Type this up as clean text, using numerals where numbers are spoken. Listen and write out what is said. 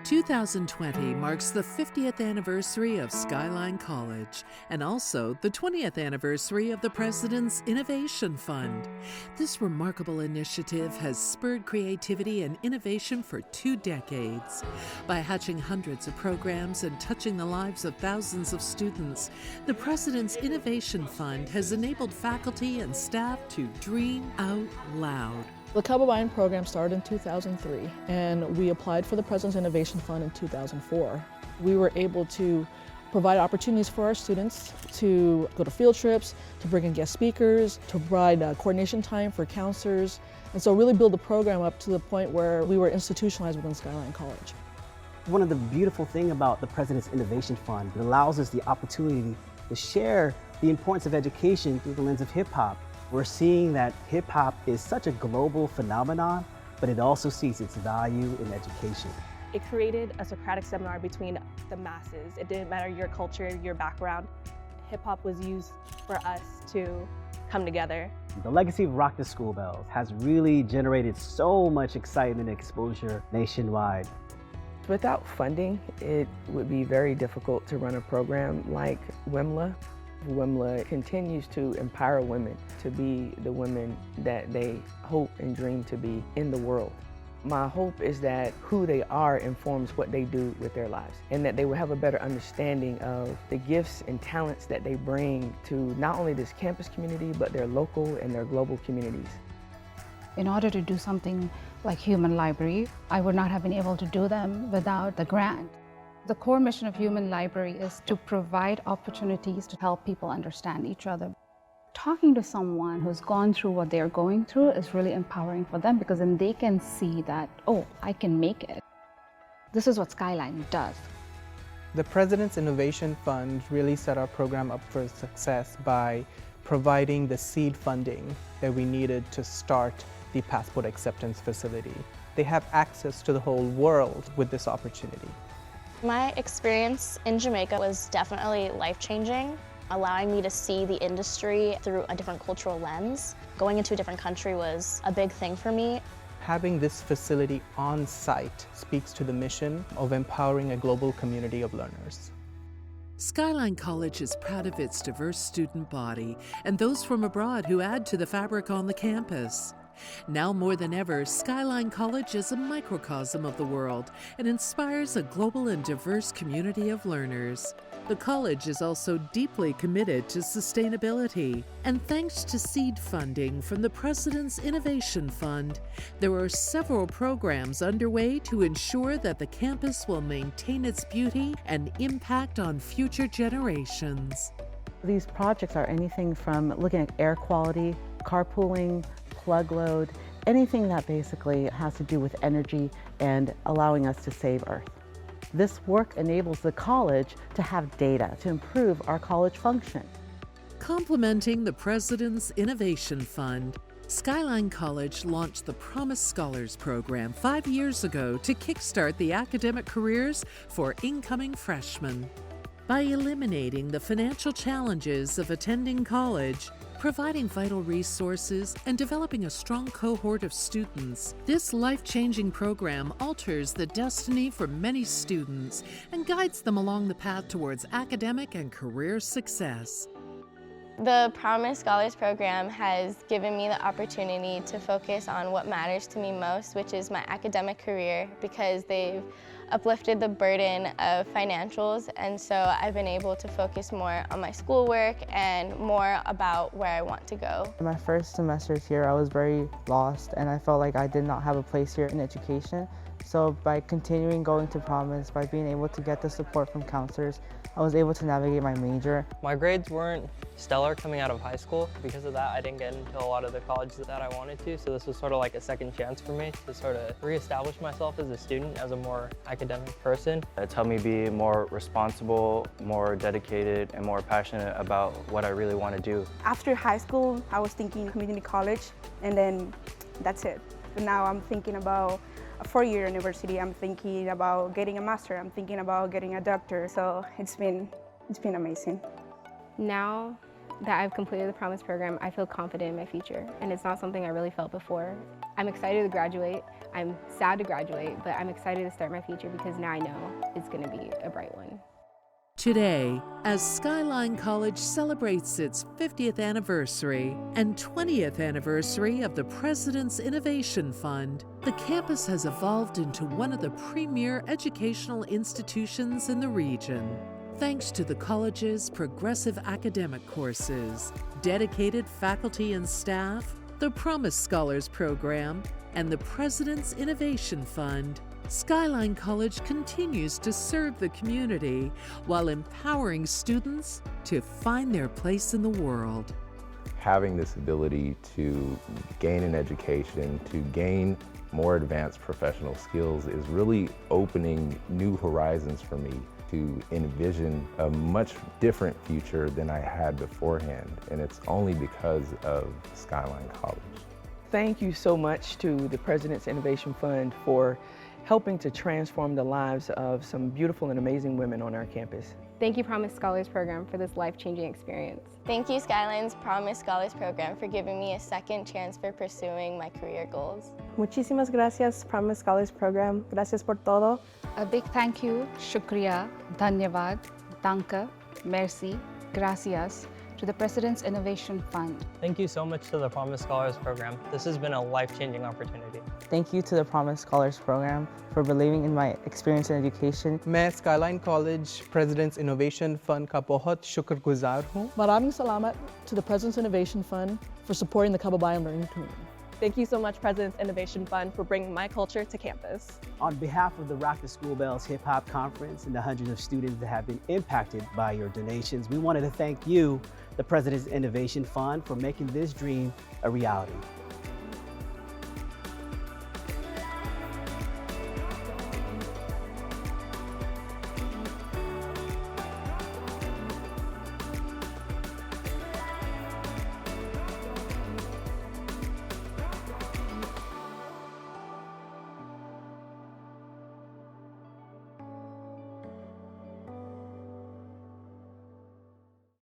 2020 marks the 50th anniversary of Skyline College and also the 20th anniversary of the President's Innovation Fund. This remarkable initiative has spurred creativity and innovation for 2 decades. By hatching hundreds of programs and touching the lives of thousands of students, the President's Innovation Fund has enabled faculty and staff to dream out loud. The Cowboy program started in 2003, and we applied for the President's Innovation Fund in 2004. We were able to provide opportunities for our students to go to field trips, to bring in guest speakers, to provide coordination time for counselors, and so really build the program up to the point where we were institutionalized within Skyline College. One of the beautiful things about the President's Innovation Fund, it allows us the opportunity to share the importance of education through the lens of hip-hop. We're seeing that hip-hop is such a global phenomenon, but it also sees its value in education. It created a Socratic seminar between the masses. It didn't matter your culture, your background. Hip-hop was used for us to come together. The legacy of Rock the School Bells has really generated so much excitement and exposure nationwide. Without funding, it would be very difficult to run a program like WIMLA. WIMLA continues to empower women to be the women that they hope and dream to be in the world. My hope is that who they are informs what they do with their lives, and that they will have a better understanding of the gifts and talents that they bring to not only this campus community, but their local and their global communities. In order to do something like Human Library, I would not have been able to do them without the grant. The core mission of Human Library is to provide opportunities to help people understand each other. Talking to someone who's gone through what they're going through is really empowering for them, because then they can see that, oh, I can make it. This is what Skyline does. The President's Innovation Fund really set our program up for success by providing the seed funding that we needed to start the passport acceptance facility. They have access to the whole world with this opportunity. My experience in Jamaica was definitely life-changing, allowing me to see the industry through a different cultural lens. Going into a different country was a big thing for me. Having this facility on site speaks to the mission of empowering a global community of learners. Skyline College is proud of its diverse student body and those from abroad who add to the fabric on the campus. Now more than ever, Skyline College is a microcosm of the world and inspires a global and diverse community of learners. The college is also deeply committed to sustainability, and thanks to seed funding from the President's Innovation Fund, there are several programs underway to ensure that the campus will maintain its beauty and impact on future generations. These projects are anything from looking at air quality, carpooling, plug load, anything that basically has to do with energy and allowing us to save Earth. This work enables the college to have data to improve our college function. Complementing the President's Innovation Fund, Skyline College launched the Promise Scholars Program 5 years ago to kickstart the academic careers for incoming freshmen. By eliminating the financial challenges of attending college, providing vital resources, and developing a strong cohort of students, this life-changing program alters the destiny for many students and guides them along the path towards academic and career success. The Promise Scholars Program has given me the opportunity to focus on what matters to me most, which is my academic career, because they've uplifted the burden of financials, and so I've been able to focus more on my schoolwork and more about where I want to go. In my first semesters here, I was very lost, and I felt like I did not have a place here in education. So by continuing going to Promise, by being able to get the support from counselors, I was able to navigate my major. My grades weren't stellar coming out of high school. Because of that, I didn't get into a lot of the colleges that I wanted to, so this was sort of like a second chance for me to sort of reestablish myself as a student, as a more academic person. It's helped me be more responsible, more dedicated, and more passionate about what I really want to do. After high school, I was thinking community college, and then that's it. But now I'm thinking about a 4-year university. I'm thinking about getting a master. I'm thinking about getting a doctor. So it's been amazing. Now that I've completed the Promise program, I feel confident in my future, and it's not something I really felt before. I'm excited to graduate. I'm sad to graduate, but I'm excited to start my future because now I know it's going to be a bright one. Today, as Skyline College celebrates its 50th anniversary and 20th anniversary of the President's Innovation Fund, the campus has evolved into one of the premier educational institutions in the region. Thanks to the college's progressive academic courses, dedicated faculty and staff, the Promise Scholars Program, and the President's Innovation Fund, Skyline College continues to serve the community while empowering students to find their place in the world. Having this ability to gain an education, to gain more advanced professional skills is really opening new horizons for me to envision a much different future than I had beforehand, and it's only because of Skyline College. Thank you so much to the President's Innovation Fund for helping to transform the lives of some beautiful and amazing women on our campus. Thank you, Promise Scholars Program, for this life-changing experience. Thank you, Skyline's Promise Scholars Program, for giving me a second chance for pursuing my career goals. Muchísimas gracias, Promise Scholars Program. Gracias por todo. A big thank you, shukriya, dhanyavad, danke, merci, gracias, to the President's Innovation Fund. Thank you so much to the Promise Scholars Program. This has been a life-changing opportunity. Thank you to the Promise Scholars Program for believing in my experience in education. मैं Skyline College President's Innovation Fund का बहुत शुक्रगुजार हूँ. Maraming salamat to the President's Innovation Fund for supporting the Kababayan learning community. Thank you so much, President's Innovation Fund, for bringing my culture to campus. On behalf of the Rock the School Bells Hip Hop Conference and the hundreds of students that have been impacted by your donations, we wanted to thank you, the President's Innovation Fund, for making this dream a reality.